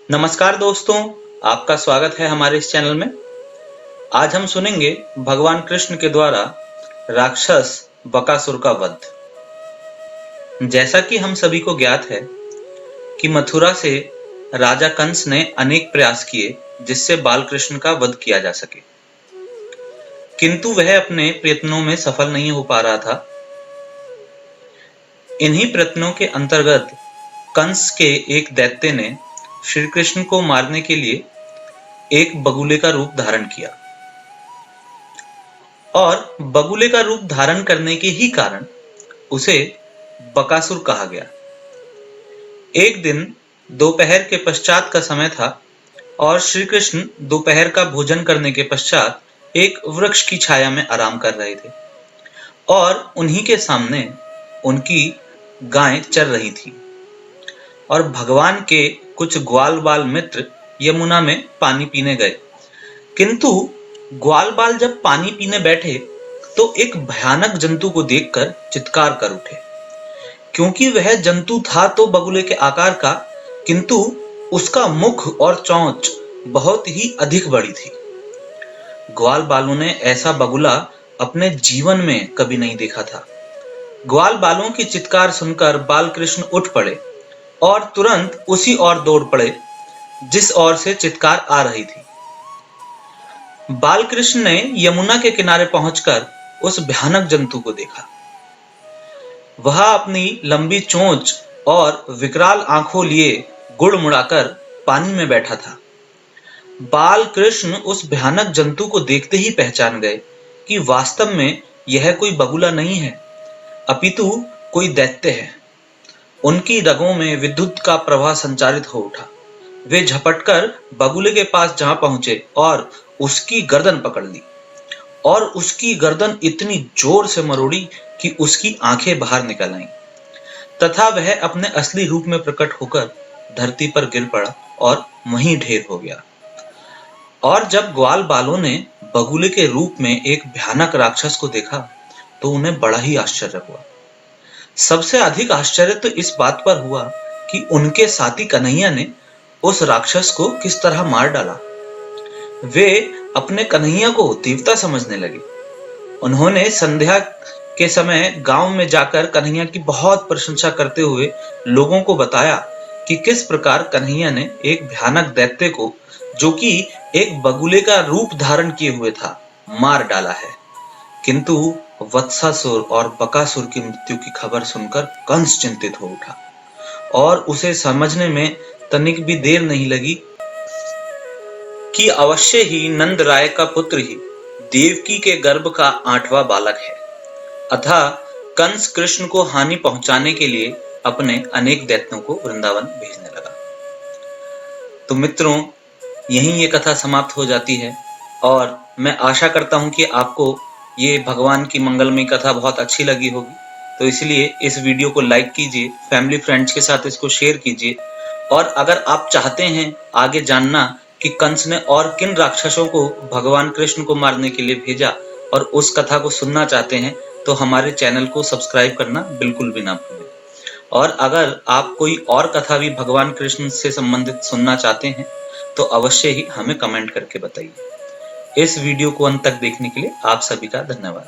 नमस्कार दोस्तों, आपका स्वागत है हमारे इस चैनल में। आज हम सुनेंगे भगवान कृष्ण के द्वारा राक्षस बकासुर का वध। जैसा कि हम सभी को ज्ञात है कि मथुरा से राजा कंस ने अनेक प्रयास किए जिससे बाल कृष्ण का वध किया जा सके, किंतु वह अपने प्रयत्नों में सफल नहीं हो पा रहा था। इन्हीं प्रयत्नों के अंतर्गत कंस के एक दैत्य ने श्री कृष्ण को मारने के लिए एक बगुले का रूप धारण किया और बगुले का रूप धारण करने के ही कारण उसे बकासुर कहा गया। एक दिन दोपहर के पश्चात का समय था और श्री कृष्ण दोपहर का भोजन करने के पश्चात एक वृक्ष की छाया में आराम कर रहे थे और उन्हीं के सामने उनकी गाय चर रही थी और भगवान के कुछ ग्वाल बाल मित्र यमुना में पानी पीने गए। किंतु ग्वाल बाल जब पानी पीने बैठे तो एक भयानक जंतु को देखकर चित्कार कर उठे, क्योंकि वह जंतु था तो बगुले के आकार का, किंतु उसका मुख और चोंच बहुत ही अधिक बड़ी थी। ग्वाल बालों ने ऐसा बगुला अपने जीवन में कभी नहीं देखा था। ग्वाल बालों की चित्कार सुनकर बाल कृष्ण उठ पड़े और तुरंत उसी ओर दौड़ पड़े जिस ओर से चित्कार आ रही थी। बाल कृष्ण ने यमुना के किनारे पहुंचकर उस भयानक जंतु को देखा। वह अपनी लंबी चोंच और विकराल आंखों लिए गुड़ मुड़ाकर पानी में बैठा था। बाल कृष्ण उस भयानक जंतु को देखते ही पहचान गए कि वास्तव में यह कोई बगुला नहीं है, अपितु कोई दैत्य है। उनकी रगों में विद्युत का प्रवाह संचारित हो उठा। वे झपटकर बगुले के पास जहां पहुंचे और उसकी गर्दन पकड़ ली और उसकी गर्दन इतनी जोर से मरोड़ी कि उसकी आंखें बाहर निकल आईं तथा वह अपने असली रूप में प्रकट होकर धरती पर गिर पड़ा और वहीं ढेर हो गया। और जब ग्वाल बालों ने बगुले के रूप में एक भयानक राक्षस को देखा तो उन्हें बड़ा ही आश्चर्य हुआ। सबसे अधिक आश्चर्य तो इस बात पर हुआ कि उनके साथी कन्हैया ने उस राक्षस को किस तरह मार डाला। वे अपने कन्हैया को देवता समझने लगे। उन्होंने संध्या के समय गांव में जाकर कन्हैया की बहुत प्रशंसा करते हुए लोगों को बताया कि किस प्रकार कन्हैया ने एक भयानक दैत्य को, जो कि एक बगुले का रूप धारण किए हुए था, मार डाला है। किंतु वत्सासुर और बकासुर की मृत्यु की खबर सुनकर कंस चिंतित हो उठा और उसे समझने में तनिक भी देर नहीं लगी कि अवश्य ही नंद राय का पुत्र ही देवकी के गर्भ का 8वां बालक है। अतः कंस कृष्ण को हानि पहुंचाने के लिए अपने अनेक दैत्यों को वृंदावन भेजने लगा। तो मित्रों, यहीं ये कथा समाप्त हो जाती है और मैं आशा करता हूं कि आपको ये भगवान की मंगलमयी कथा बहुत अच्छी लगी होगी। तो इसलिए इस वीडियो को लाइक कीजिए, फैमिली फ्रेंड्स के साथ इसको शेयर कीजिए और अगर आप चाहते हैं आगे जानना कि कंस ने और किन राक्षसों को भगवान कृष्ण को मारने के लिए भेजा और उस कथा को सुनना चाहते हैं तो हमारे चैनल को सब्सक्राइब करना बिल्कुल भी ना भूलें। और अगर आप कोई और कथा भी भगवान कृष्ण से संबंधित सुनना चाहते हैं तो अवश्य ही हमें कमेंट करके बताइए। इस वीडियो को अंत तक देखने के लिए आप सभी का धन्यवाद।